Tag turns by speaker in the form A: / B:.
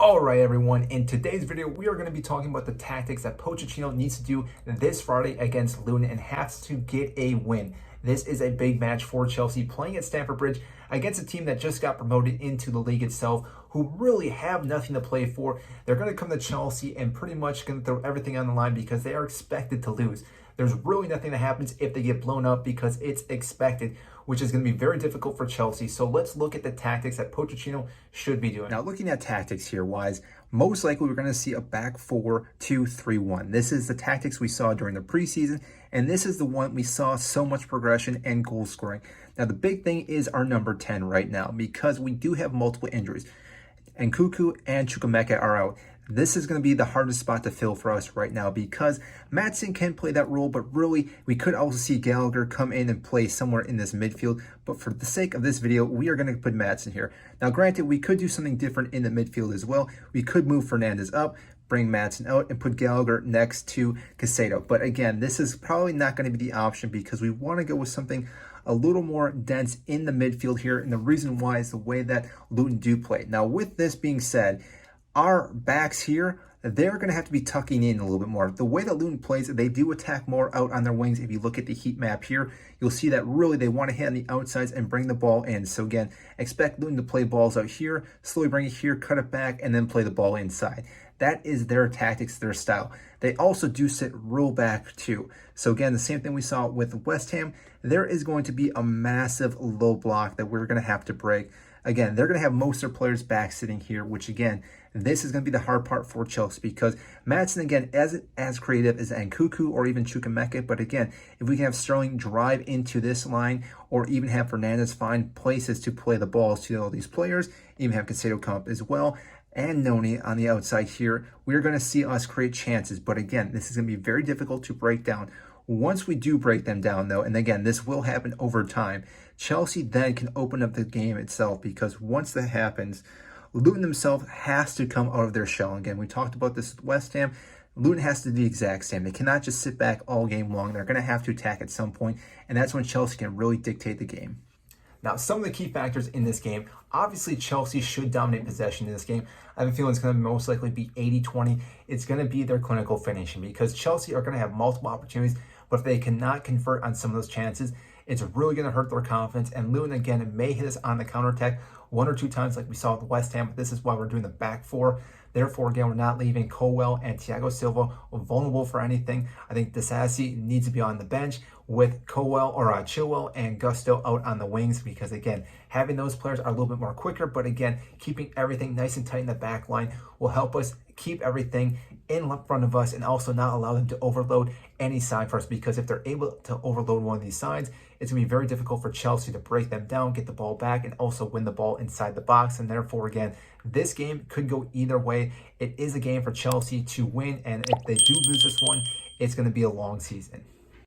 A: All right, everyone. In today's video, we are going to be talking about the tactics that Pochettino needs to do this Friday against Luton and has to get a win. This is a big match for Chelsea playing at Stamford Bridge against a team that just got promoted into the league itself, who really have nothing to play for. They're going to come to Chelsea and pretty much going to throw everything on the line because they are expected to lose. There's really nothing that happens if they get blown up because it's expected, which is going to be very difficult for Chelsea. So let's look at the tactics that Pochettino should be doing.
B: Now, looking at tactics here wise, most likely we're going to see a back 4-2-3-1. This is the tactics we saw during the preseason, and this is the one we saw so much progression and goal scoring. Now, the big thing is our number 10 right now because we do have multiple injuries. And Cuckoo and Chukwuemeka are out. This is going to be the hardest spot to fill for us right now because Maatsen can play that role, but really we could also see Gallagher come in and play somewhere in this midfield. But for the sake of this video, we are going to put Maatsen here. Now, granted, we could do something different in the midfield as well. We could move Fernandes up, bring Maatsen out, and put Gallagher next to Caicedo. But again, this is probably not going to be the option because we want to go with something a little more dense in the midfield here. And the reason why is the way that Luton do play. Now, with this being said, our backs here, they're going to have to be tucking in a little bit more. The way that Luton plays, they do attack more out on their wings. If you look at the heat map here, you'll see that really they want to hit on the outsides and bring the ball in. So again, expect Luton to play balls out here, slowly bring it here, cut it back, and then play the ball inside. That is their tactics, their style. They also do sit real back too. So again, the same thing we saw with West Ham, there is going to be a massive low block that we're going to have to break. Again, they're going to have most of their players back sitting here, which again, this is going to be the hard part for Chelsea because Maatsen, again, as creative as Nkuku or even Chukwuemeka. But again, if we can have Sterling drive into this line or even have Fernandes find places to play the balls to all these players, even have Caicedo come up as well, and Noni on the outside here, we're going to see us create chances. But again, this is going to be very difficult to break down. Once we do break them down, though, and again, this will happen over time, Chelsea then can open up the game itself because once that happens, Luton themselves has to come out of their shell. Again, we talked about this with West Ham. Luton has to do the exact same. They cannot just sit back all game long. They're going to have to attack at some point, and that's when Chelsea can really dictate the game.
A: Now, some of the key factors in this game, obviously Chelsea should dominate possession in this game. I have a feeling it's going to most likely be 80-20. It's going to be their clinical finishing because Chelsea are going to have multiple opportunities, but if they cannot convert on some of those chances, it's really going to hurt their confidence. And Luton, again, may hit us on the counterattack one or two times like we saw with West Ham, but this is why we're doing the back four. Therefore, again, we're not leaving Colwell and Thiago Silva vulnerable for anything. I think Disasi needs to be on the bench with Colwell or Chilwell and Gusto out on the wings because, again, having those players are a little bit more quicker. But again, keeping everything nice and tight in the back line will help us keep everything in front of us and also not allow them to overload any side for us because if they're able to overload one of these sides, it's going to be very difficult for Chelsea to break them down, get the ball back, and also win the ball inside the box. And therefore, again, this game could go either way. It is a game for Chelsea to win, and if they do lose this one, it's going to be a long season.